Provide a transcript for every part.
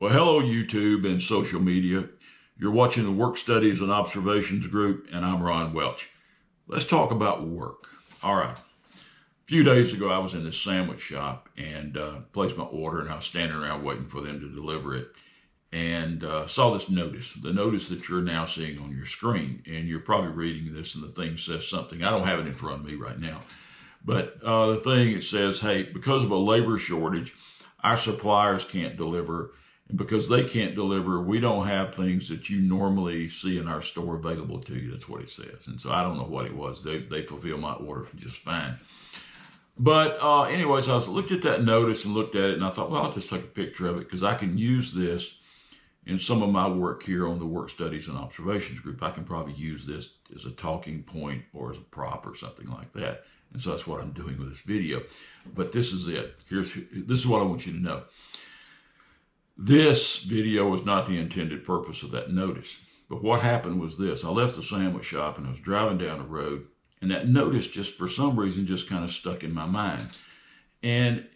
Well, hello, YouTube and social media. You're watching the Work Studies and Observations group, and I'm Ron Welch. Let's talk about work. All right. A few days ago, I was in this sandwich shop and placed my order, and I was standing around waiting for them to deliver it, and saw this notice, the notice that you're now seeing on your screen. And you're probably reading this, and the thing says something. I don't have it in front of me right now. But the thing, it says, hey, because of a labor shortage, our suppliers can't deliver. And because they can't deliver, we don't have things that you normally see in our store available to you. That's what it says. And so I don't know what it was. They fulfill my order just fine. But anyways, I looked at that notice and looked at it, and I thought, well, I'll just take a picture of it because I can use this in some of my work here on the Work Studies and Observations group. I can probably use this as a talking point or as a prop or something like that. And so that's what I'm doing with this video. But this is it. This is what I want you to know. This video was not the intended purpose of that notice. But what happened was this. I left the sandwich shop and I was driving down the road, and that notice just for some reason just kind of stuck in my mind. And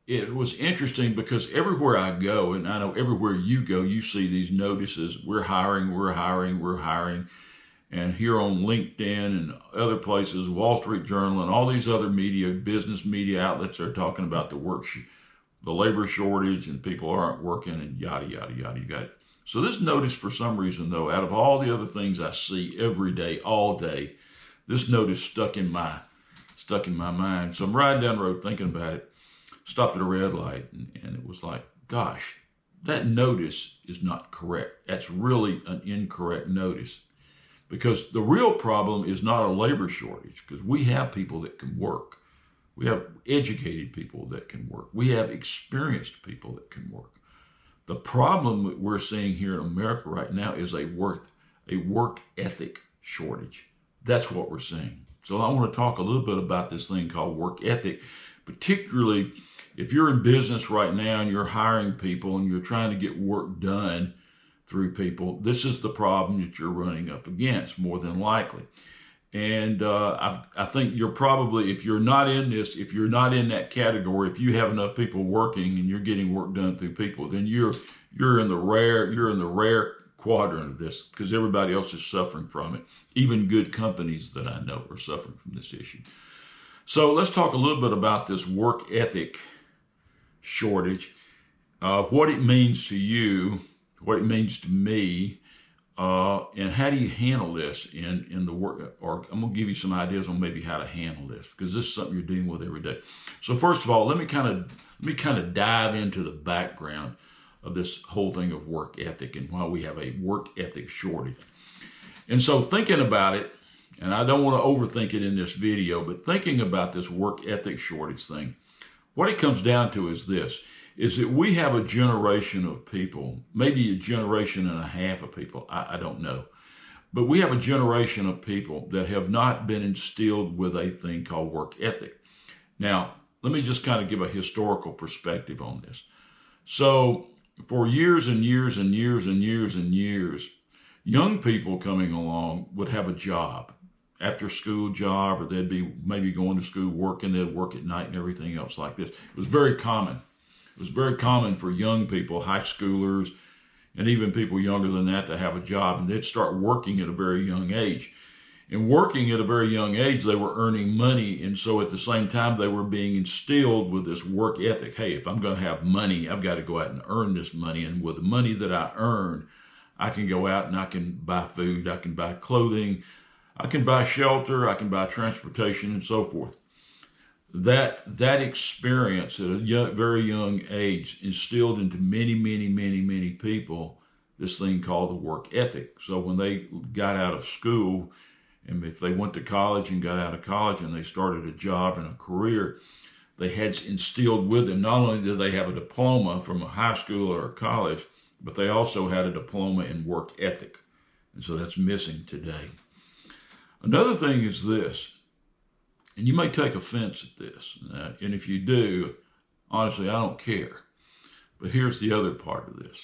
it was interesting because everywhere I go, and I know everywhere you go, you see these notices. We're hiring, we're hiring, we're hiring. And here on LinkedIn and other places, Wall Street Journal and all these other media, business media outlets are talking about the labor shortage and people aren't working and yada, yada, yada. You got it. So this notice, for some reason, though, out of all the other things I see every day, all day, this notice stuck in my mind. So I'm riding down the road thinking about it, stopped at a red light, and it was like, gosh, that notice is not correct. That's really an incorrect notice. Because the real problem is not a labor shortage, because we have people that can work. We have educated people that can work. We have experienced people that can work. The problem that we're seeing here in America right now is a work ethic shortage. That's what we're seeing. So I want to talk a little bit about this thing called work ethic, particularly if you're in business right now and you're hiring people and you're trying to get work done through people. This is the problem that you're running up against, more than likely. And I think you're probably, if you're not in that category, if you have enough people working and you're getting work done through people, then you're in the rare quadrant of this, because everybody else is suffering from it. Even good companies that I know are suffering from this issue. So let's talk a little bit about this work ethic shortage, what it means to you, what it means to me, and how do you handle this in the work? Or I'm going to give you some ideas on maybe how to handle this, because this is something you're dealing with every day. So first of all, let me kind of dive into the background of this whole thing of work ethic and why we have a work ethic shortage. And so thinking about it, and I don't want to overthink it in this video, but thinking about this work ethic shortage thing, what it comes down to is this, is that we have a generation of people, maybe a generation and a half of people, I don't know. But we have a generation of people that have not been instilled with a thing called work ethic. Now, let me just kind of give a historical perspective on this. So for years and years and years and years and years, young people coming along would have a job, after school job, or they'd be maybe going to school working, they'd work at night and everything else like this. It was very common. It was very common for young people, high schoolers, and even people younger than that to have a job, and they'd start working at a very young age. And working at a very young age, they were earning money, and so at the same time, they were being instilled with this work ethic. Hey, if I'm going to have money, I've got to go out and earn this money, and with the money that I earn, I can go out and I can buy food, I can buy clothing, I can buy shelter, I can buy transportation, and so forth. That experience at a very young age instilled into many, many, many, many people this thing called the work ethic. So when they got out of school, and if they went to college and got out of college and they started a job and a career, they had instilled with them, not only did they have a diploma from a high school or a college, but they also had a diploma in work ethic. And so that's missing today. Another thing is this, and you may take offense at this, and if you do, honestly, I don't care. But here's the other part of this,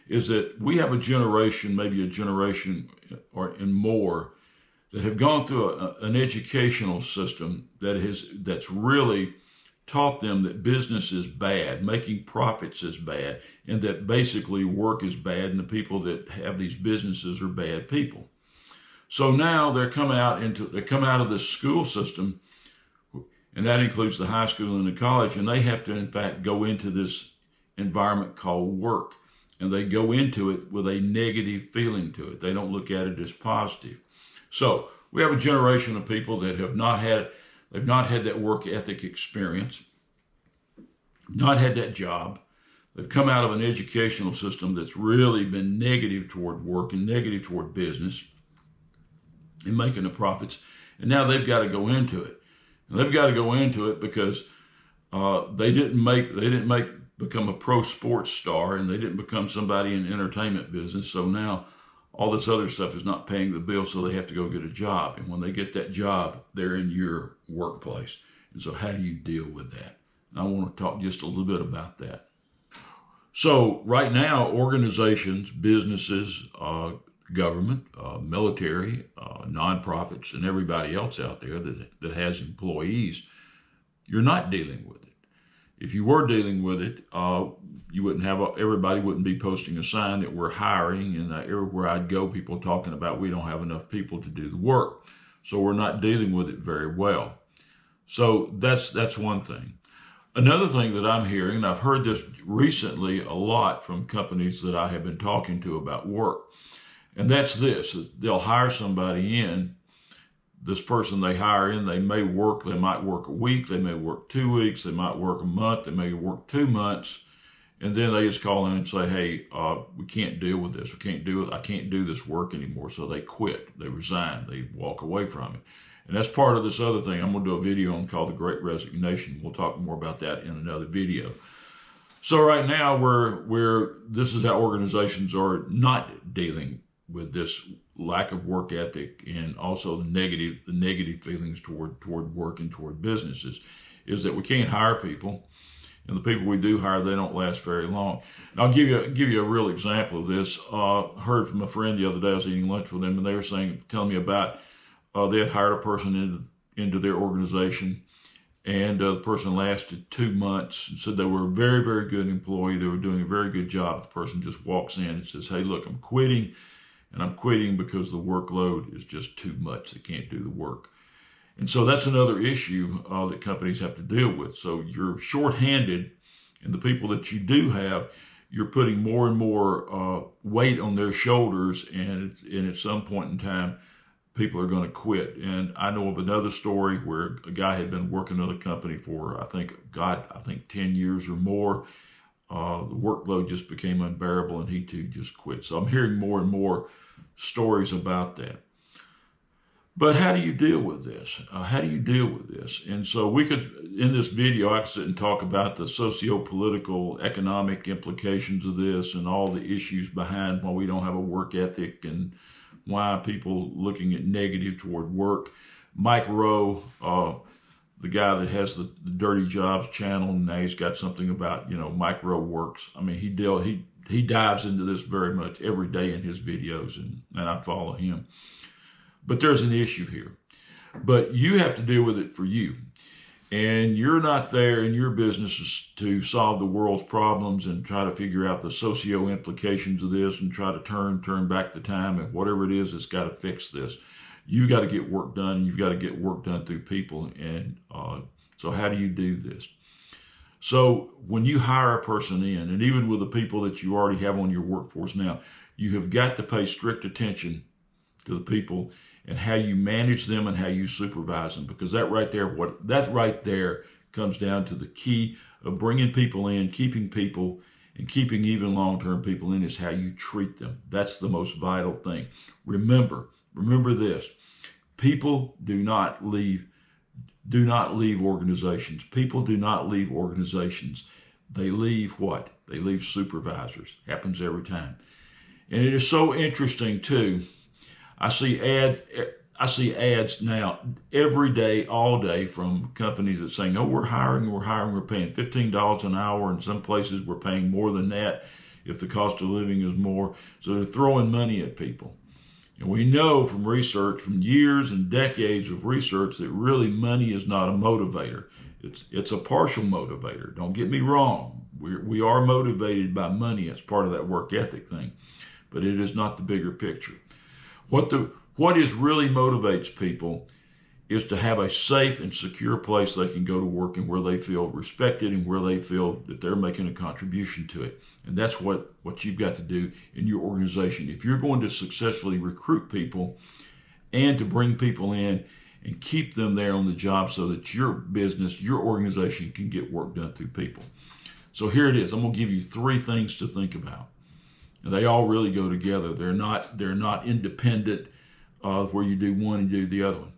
is that we have a generation, maybe a generation or and more, that have gone through an educational system that's really taught them that business is bad, making profits is bad, and that basically work is bad, and the people that have these businesses are bad people. So now they come out of this school system, and that includes the high school and the college, and they have to, in fact, go into this environment called work. And they go into it with a negative feeling to it. They don't look at it as positive. So we have a generation of people that they've not had that work ethic experience, not had that job. They've come out of an educational system that's really been negative toward work and negative toward business and making the profits. And now they've got to go into it. And they've got to go into it because they didn't become a pro sports star, and they didn't become somebody in the entertainment business. So now all this other stuff is not paying the bill, so they have to go get a job. And when they get that job, they're in your workplace. And so how do you deal with that? And I want to talk just a little bit about that. So right now, organizations, businesses, government, military, nonprofits, and everybody else out there that has employees, you're not dealing with it. If you were dealing with it, you wouldn't have everybody wouldn't be posting a sign that we're hiring, and everywhere I'd go, people talking about we don't have enough people to do the work. So we're not dealing with it very well. So that's one thing. Another thing that I'm hearing, and I've heard this recently a lot from companies that I have been talking to about work, and that's this: they'll hire somebody in. This person they hire in, they might work a week, they may work 2 weeks, they might work a month, they may work 2 months, and then they just call in and say, hey, we can't deal with this. I can't do this work anymore. So they quit, they resign, they walk away from it. And that's part of this other thing I'm going to do a video on called The Great Resignation. We'll talk more about that in another video. So right now, this is how organizations are not dealing with this lack of work ethic, and also the negative feelings toward work and toward businesses, is that we can't hire people, and the people we do hire, they don't last very long. And I'll give you a real example of this. Heard from a friend the other day. I was eating lunch with them, and they were telling me about they had hired a person into their organization, and the person lasted 2 months and said they were a very, very good employee. They were doing a very good job. The person just walks in and says, hey, look, I'm quitting. And I'm quitting because the workload is just too much. They can't do the work. And so that's another issue that companies have to deal with. So you're shorthanded, and the people that you do have, you're putting more and more weight on their shoulders, and at some point in time, people are going to quit. And I know of another story where a guy had been working at a company for, I think 10 years or more. The workload just became unbearable, and he too just quit. So I'm hearing more and more stories about that. But how do you deal with this? And so we could, in this video, I could sit and talk about the socio-political, economic implications of this, and all the issues behind why we don't have a work ethic, and why people looking at negative toward work. Mike Rowe, the guy that has the Dirty Jobs channel, and now he's got something about, Mike Rowe Works. I mean, he dives into this very much every day in his videos, and I follow him. But there's an issue here. But you have to deal with it for you. And you're not there in your business to solve the world's problems and try to figure out the socio implications of this and try to turn back the time and whatever it is that's got to fix this. You've got to get work done, and you've got to get work done through people. And so how do you do this? So when you hire a person in, and even with the people that you already have on your workforce now, you have got to pay strict attention to the people and how you manage them and how you supervise them, because that right there comes down to the key of bringing people in, keeping people, and keeping even long-term people in, is how you treat them. That's the most vital thing. Remember this: people do not leave organizations. People do not leave organizations. They leave what? They leave supervisors. Happens every time. And it is so interesting too. I see ads now every day, all day, from companies that saying, "Oh, we're hiring. We're paying $15 an hour. In some places, we're paying more than that if the cost of living is more." So they're throwing money at people. And we know from research, from years and decades of research, that really money is not a motivator. It's a partial motivator. Don't get me wrong. We are motivated by money. It's part of that work ethic thing, but it is not the bigger picture. What really motivates people is to have a safe and secure place they can go to work and where they feel respected and where they feel that they're making a contribution to it. And that's what you've got to do in your organization. If you're going to successfully recruit people and to bring people in and keep them there on the job so that your business, your organization can get work done through people. So here it is. I'm going to give you 3 things to think about. And they all really go together. They're not independent where you do one and do the other one.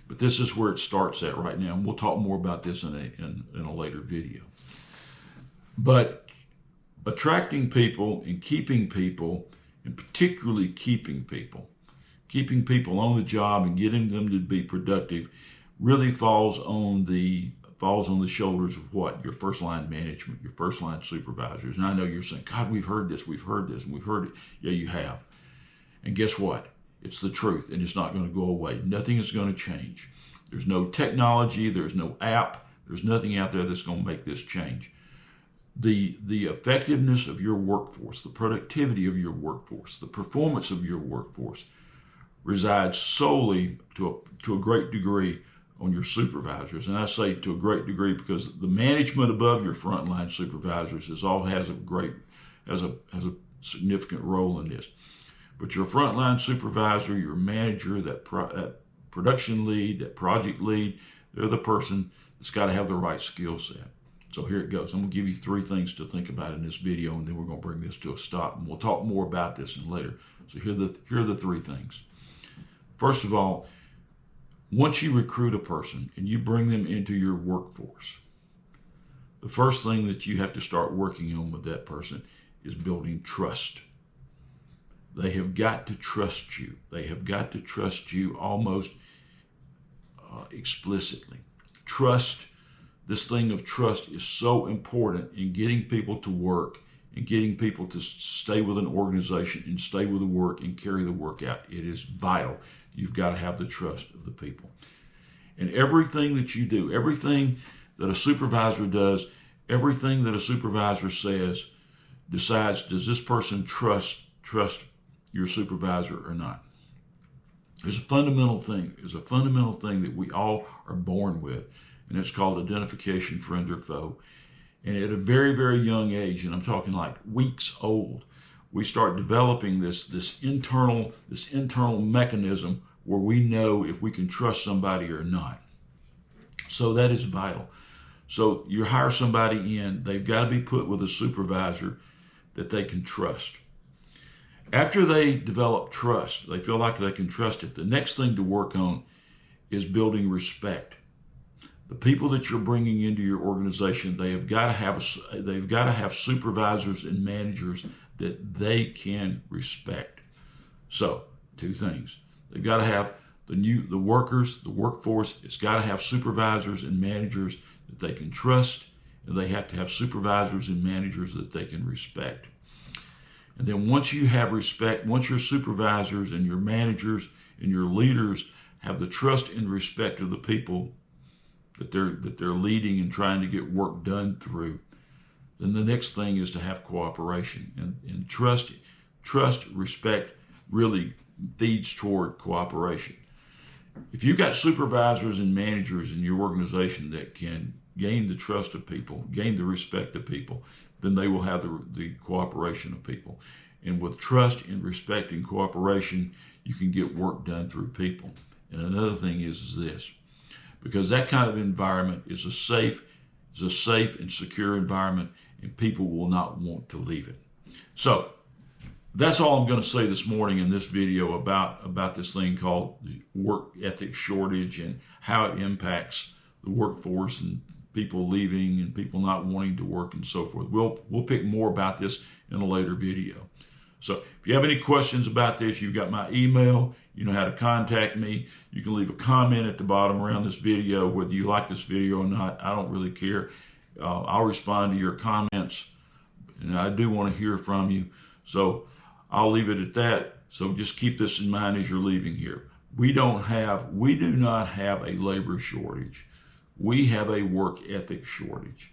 But this is where it starts at right now. And we'll talk more about this in a later video. But attracting people and keeping people, and particularly keeping people on the job and getting them to be productive, really falls on the shoulders of what? Your first line management, your first line supervisors. And I know you're saying, God, we've heard this, and we've heard it. Yeah, you have. And guess what? It's the truth, and it's not going to go away. Nothing is going to change. There's no technology, there's no app, there's nothing out there that's going to make this change. The effectiveness of your workforce, the productivity of your workforce, the performance of your workforce resides solely to a great degree on your supervisors. And I say to a great degree because the management above your frontline supervisors has a significant role in this. But your frontline supervisor, your manager, that production lead, that project lead, they're the person that's got to have the right skill set. So here it goes. I'm going to give you 3 things to think about in this video, and then we're going to bring this to a stop. And we'll talk more about this later. So here are the 3 things. First of all, once you recruit a person and you bring them into your workforce, the first thing that you have to start working on with that person is building trust. They have got to trust you. They have got to trust you almost explicitly. Trust, this thing of trust is so important in getting people to work and getting people to stay with an organization and stay with the work and carry the work out. It is vital. You've got to have the trust of the people. And everything that you do, everything that a supervisor does, everything that a supervisor says, decides, does this person trust your supervisor or not? There's a fundamental thing. There's a fundamental thing that we all are born with, and it's called identification, friend or foe. And at a very, very young age, and I'm talking like weeks old, we start developing this internal mechanism where we know if we can trust somebody or not. So that is vital. So you hire somebody in, they've got to be put with a supervisor that they can trust. After they develop trust, they feel like they can trust it, the next thing to work on is building respect. The people that you're bringing into your organization, they've got to have supervisors and managers that they can respect. So, 2 things. They've got to have the workers, the workforce. It's got to have supervisors and managers that they can trust, and they have to have supervisors and managers that they can respect. And then once you have respect, once your supervisors and your managers and your leaders have the trust and respect of the people that they're leading and trying to get work done through, then the next thing is to have cooperation. And trust, respect really feeds toward cooperation. If you've got supervisors and managers in your organization that can gain the trust of people, gain the respect of people, then they will have the cooperation of people. And with trust and respect and cooperation, you can get work done through people. And another thing is this, because that kind of environment is a safe and secure environment, and people will not want to leave it. So that's all I'm going to say this morning in this video about this thing called the work ethic shortage and how it impacts the workforce and people leaving and people not wanting to work and so forth. We'll pick more about this in a later video. So if you have any questions about this, you've got my email. You know how to contact me. You can leave a comment at the bottom around this video, whether you like this video or not. I don't really care. I'll respond to your comments, and I do want to hear from you. So I'll leave it at that. So just keep this in mind as you're leaving here. We do not have a labor shortage. We have a work ethic shortage.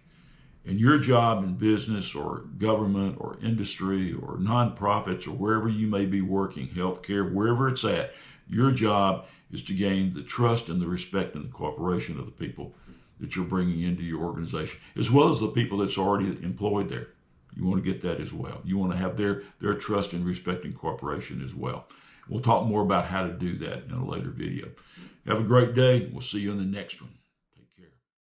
And your job in business or government or industry or nonprofits or wherever you may be working, healthcare, wherever it's at, your job is to gain the trust and the respect and the cooperation of the people that you're bringing into your organization, as well as the people that's already employed there. You want to get that as well. You want to have their trust and respect and cooperation as well. We'll talk more about how to do that in a later video. Have a great day. We'll see you in the next one.